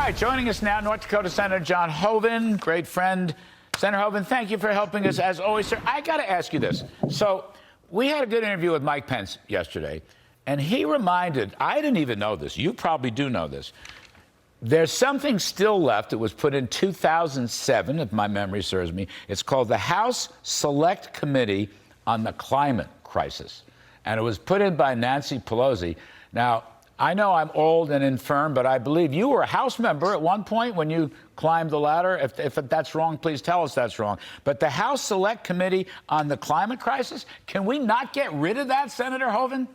right, joining us now, North Dakota Senator John Hoeven, great friend. Senator Hoeven, thank you for helping us as always, sir. I got to ask you this. So we had a good interview with Mike Pence yesterday, and he reminded, I didn't even know this, you probably do know this, there's something still left that was put in 2007, if my memory serves me. It's called the House Select Committee on the Climate Crisis, and it was put in by Nancy Pelosi. Now, I know I'm old and infirm, but I believe you were a House member at one point when you climbed the ladder. If that's wrong, please tell us that's wrong. But the House Select Committee on the Climate Crisis, can we not get rid of that, Senator Hoeven?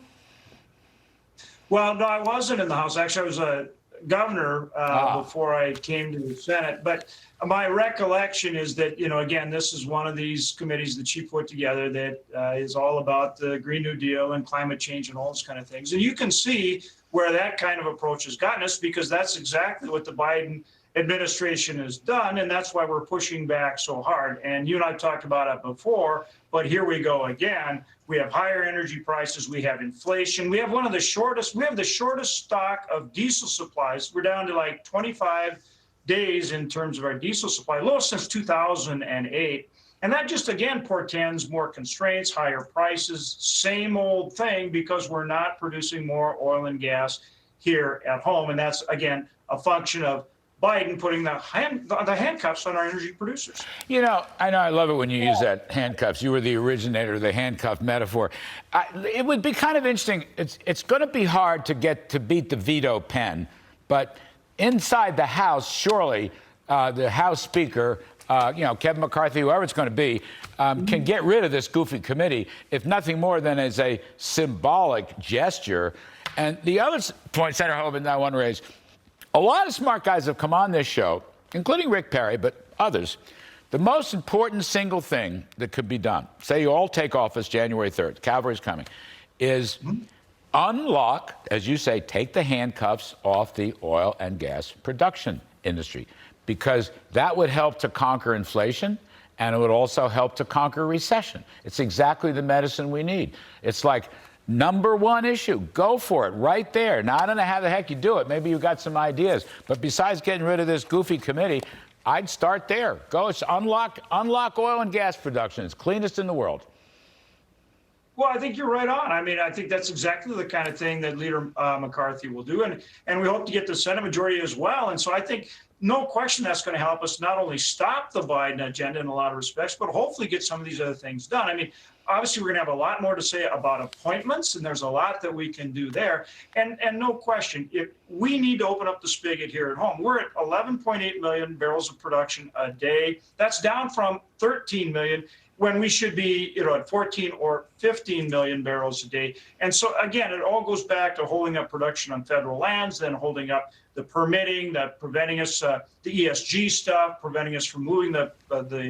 Well, no, I wasn't in the House. Actually, I was a governor before I came to the Senate. But my recollection is that, you know, again, this is one of these committees that she put together that is all about the Green New Deal and climate change and all those kind of things. And you can see where that kind of approach has gotten us, because that's exactly what the Biden administration has done, and that's why we're pushing back so hard. And you and I talked about it before, but here we go again. We have higher energy prices, we have inflation, we have the shortest stock of diesel supplies. We're down to like 25 days in terms of our diesel supply, lowest since 2008. And that just, again, portends more constraints, higher prices, same old thing, because we're not producing more oil and gas here at home. And that's, again, a function of Biden putting the handcuffs on our energy producers. You know I love it when you use that handcuffs. You were the originator of the handcuff metaphor. It would be kind of interesting. It's going to be hard to beat the veto pen, but inside the House, surely the House Speaker, Kevin McCarthy, whoever it's going to be, can get rid of this goofy committee, if nothing more than as a symbolic gesture. And the other point, Senator Hoeven, that I want to raise, a lot of smart guys have come on this show, including Rick Perry, but others. The most important single thing that could be done, say you all take office January 3rd, cavalry's coming, is unlock, as you say, take the handcuffs off the oil and gas production industry, because that would help to conquer inflation, and it would also help to conquer recession. It's exactly the medicine we need. It's like number one issue. Go for it right there. Now, I don't know how the heck you do it. Maybe you got some ideas. But besides getting rid of this goofy committee, I'd start there. Go unlock oil and gas production. It's cleanest in the world. Well, I think you're right on. I mean, I think that's exactly the kind of thing that Leader McCarthy will do. And we hope to get the Senate majority as well. And so I think no question that's going to help us not only stop the Biden agenda in a lot of respects, but hopefully get some of these other things done. I mean, obviously, we're going to have a lot more to say about appointments, and there's a lot that we can do there. And no question, if we need to open up the spigot here at home. We're at 11.8 million barrels of production a day. That's down from 13 million when we should be, at 14 or 15 million barrels a day. And so, again, it all goes back to holding up production on federal lands, then holding up the permitting, that preventing us, the ESG stuff, preventing us from moving the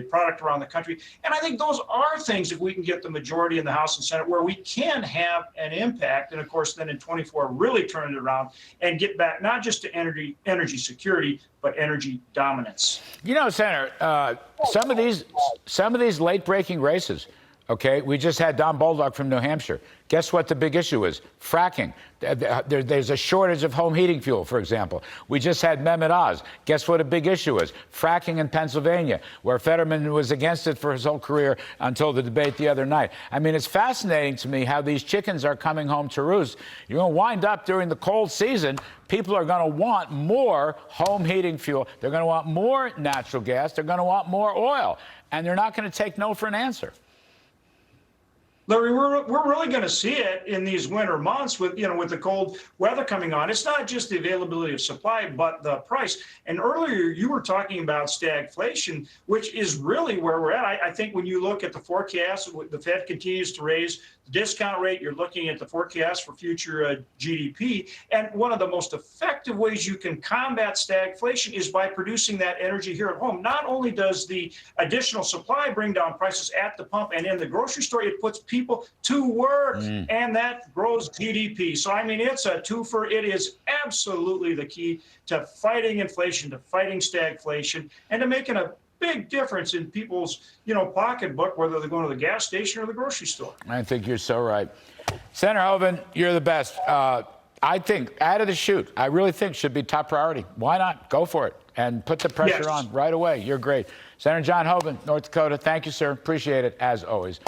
product around the country. And I think those are things, if we can get the majority in the House and Senate, where we can have an impact. And of course, then in 24, really turn it around and get back not just to energy security, but energy dominance. You know, Senator, some of these late-breaking races, okay, we just had Don Bolduc from New Hampshire. Guess what the big issue is? Fracking. There's a shortage of home heating fuel, for example. We just had Mehmet Oz. Guess what a big issue is? Fracking in Pennsylvania, where Fetterman was against it for his whole career until the debate the other night. I mean, it's fascinating to me how these chickens are coming home to roost. You're going to wind up during the cold season, people are going to want more home heating fuel. They're going to want more natural gas. They're going to want more oil. And they're not going to take no for an answer. Larry, we're really going to see it in these winter months with the cold weather coming on. It's not just the availability of supply, but the price. And earlier you were talking about stagflation, which is really where we're at. I think when you look at the forecast, the Fed continues to raise the discount rate. You're looking at the forecast for future GDP. And one of the most effective ways you can combat stagflation is by producing that energy here at home. Not only does the additional supply bring down prices at the pump and in the grocery store, it puts people to work, and that grows GDP. So, I mean, it's a twofer. It is absolutely the key to fighting inflation, to fighting stagflation, and to making a big difference in people's, pocketbook, whether they're going to the gas station or the grocery store. I think you're so right. Senator Hoeven, you're the best. I think out of the chute, I really think should be top priority. Why not? Go for it and put the pressure Yes. on right away. You're great. Senator John Hoeven, North Dakota, thank you, sir. Appreciate it, as always.